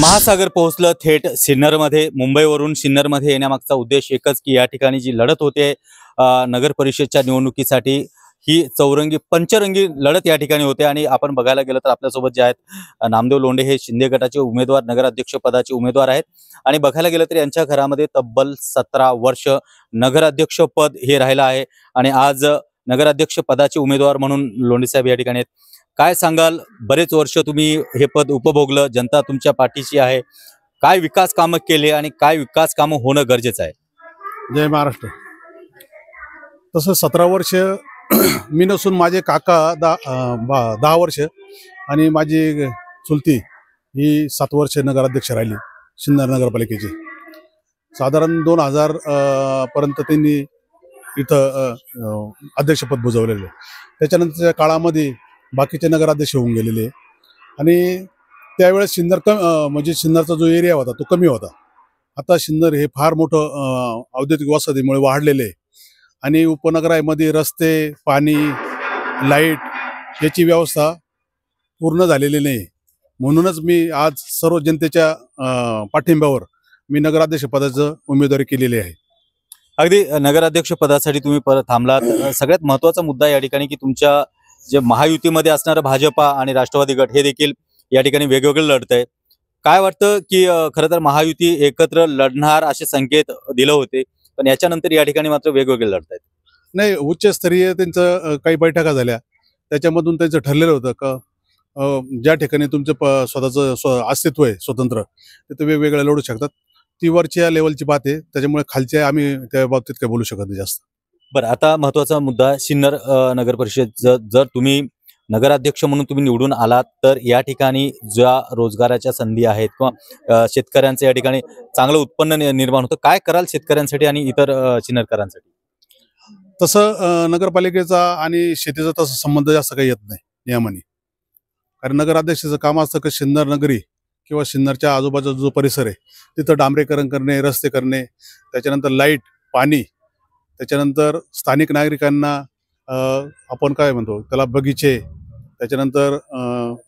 महासागर पोहोचलं थेट सिन्नरमध्ये। मुंबईवरून सिन्नरमध्ये येण्यामागचा उद्देश एकच की या ठिकाणी जी लढत होते नगर परिषदच्या निवडणुकीसाठी, ही चौरंगी पंचरंगी लढत या ठिकाणी होते। आणि आपण बघायला गेलं तर आपल्यासोबत जे आहेत नामदेव लोंढे हे शिंदे गटाचे उमेदवार, नगराध्यक्ष पदाचे उमेदवार आहेत। आणि बघायला गेलं तर यांच्या घरामध्ये तब्बल 17 वर्ष नगराध्यक्ष पद हे राहिलं आहे। आणि आज नगराध्यक्ष पदाचे उमेदवार म्हणून लोंढे साहेब या ठिकाणी आहेत। काय सांगाल, बरेच वर्ष तुम्ही हे पद उपभोगलं, जनता तुमच्या पाठीशी आहे, काय विकास कामं केले आणि काय विकास कामं होणं गरजेचं आहे? जय महाराष्ट्र। तसं 17 वर्ष मी नसून माझे काका 10 वर्ष आणि माझी चुलती ही 7 वर्ष नगराध्यक्ष राहिली सिन्नर नगरपालिकेची। साधारण 2000 पर्यंत त्यांनी इथं अध्यक्षपद भुजवलेलं। त्याच्यानंतरच्या काळामध्ये बाकीचे नगराध्यक्ष होऊन गेलेले आणि त्यावेळेस सिन्नर म्हणजे सिन्नरचा जो एरिया होता तो कमी होता। आता सिन्नर हे फार मोठं औद्योगिक वसाहतीमुळे वाढलेले आहे आणि उपनगरामध्ये रस्ते, पाणी, लाईट याची व्यवस्था पूर्ण झालेली नाही। म्हणूनच मी आज सर्व जनतेच्या पाठिंब्यावर मी नगराध्यक्ष पदाचं उमेदवारी केलेली आहे। अगदी नगराध्यक्ष पदासाठी तुम्ही परत थांबलात। सगळ्यात महत्त्वाचा मुद्दा या ठिकाणी की तुमच्या जे महायुतीमध्ये असणारं भाजपा आणि राष्ट्रवादी गट हे देखील या ठिकाणी वेगवेगळे लढत आहे। काय वाटतं की खरं तर महायुती एकत्र लढणार असे संकेत दिले होते, पण याच्यानंतर या ठिकाणी मात्र वेगवेगळे लढत आहेत? नाही, उच्चस्तरीय त्यांचं काही बैठका झाल्या, त्याच्यामधून त्यांचं ठरलेलं होतं का ज्या ठिकाणी तुमचं स्वतःचं अस्तित्व आहे स्वतंत्र, तिथे वेगवेगळ्या लढू शकतात। ती वरच्या लेवलची बात आहे, त्याच्यामुळे खालच्या आम्ही त्या बाबतीत काही बोलू शकत नाही जास्त। बरं, आता महत्त्वाचा मुद्दा सिन्नर नगर परिषद जर तुम्ही नगराध्यक्ष म्हणून तुम्ही निवडून आलात तर या ठिकाणी ज्या रोजगाराच्या संधी आहेत किंवा शेतकऱ्यांचं या ठिकाणी चांगलं उत्पन्न निर्माण होतं, काय कराल शेतकऱ्यांसाठी आणि इतर सिन्नरकरांसाठी? तसं नगरपालिकेचा आणि शेतीचा तसा संबंध जास्त काही येत नाही नियमाने, कारण नगराध्यक्षाचं काम असतं की सिन्नर नगरी किंवा सिन्नरच्या आजूबाजूचा जो परिसर आहे तिथं डांबरीकरण करणे, रस्ते करणे, त्याच्यानंतर लाईट, पाणी, त्याच्यानंतर स्थानिक नागरिकांना आपण काय म्हणतो त्याला बगीचे, त्याच्यानंतर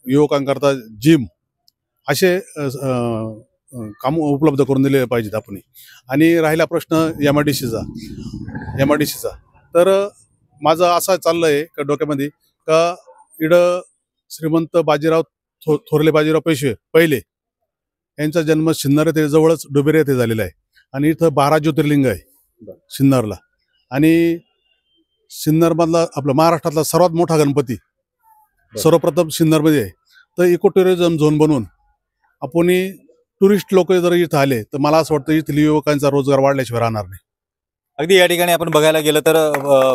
युवकांकरता जिम, असे काम उपलब्ध करून दिले पाहिजेत आपण। आणि राहिला प्रश्न MIDCचा, तर माझं असं चाललं आहे का डोक्यामध्ये का इकडं श्रीमंत बाजीराव थोरले बाजीराव पेशवे पहिले यांचा जन्म सिन्नर येथे जवळच डुबेरे येथे झालेला आहे आणि इथं 12 ज्योतिर्लिंग आहे सिन्नरला। आणि सिन्नरमधला आपला महाराष्ट्रातला सर्वात मोठा गणपती सर्वप्रथम सिन्नरमध्ये आहे। तर इको टुरिझम झोन बनवून आपण टुरिस्ट लोक जर इथं आले तर मला असं वाटतं इथली युवकांचा रोजगार वाढल्याशिवाय राहणार नाही। अगदी या ठिकाणी आपण बघायला गेलं तर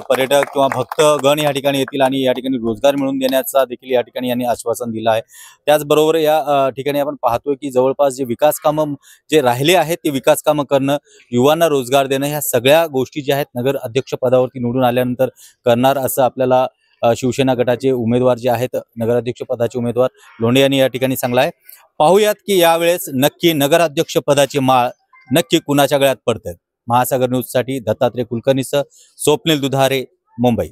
पर्यटक किंवा भक्तगण या ठिकाणी येतील आणि या ठिकाणी रोजगार मिळवून देण्याचा देखील या ठिकाणी यांनी आश्वासन दिलं आहे। त्याचबरोबर या ठिकाणी आपण पाहतोय की जवळपास जे विकास कामं जे राहिले आहेत ते विकास कामं करणं, युवांना रोजगार देणं, ह्या सगळ्या गोष्टी ज्या आहेत नगर अध्यक्ष पदावरती निवडून आल्यानंतर करणार असं आपल्याला शिवसेना गटाचे उमेदवार जे आहेत नगराध्यक्ष पदाचे उमेदवार लोंढे यांनी या ठिकाणी सांगलं आहे। पाहूयात की यावेळेस नक्की नगराध्यक्ष पदाची माळ नक्की कुणाच्या गळ्यात पडते। महासागर न्यूजसाठी दत्तात्रय कुलकर्णीसह स्वप्नील दुधारे, मुंबई।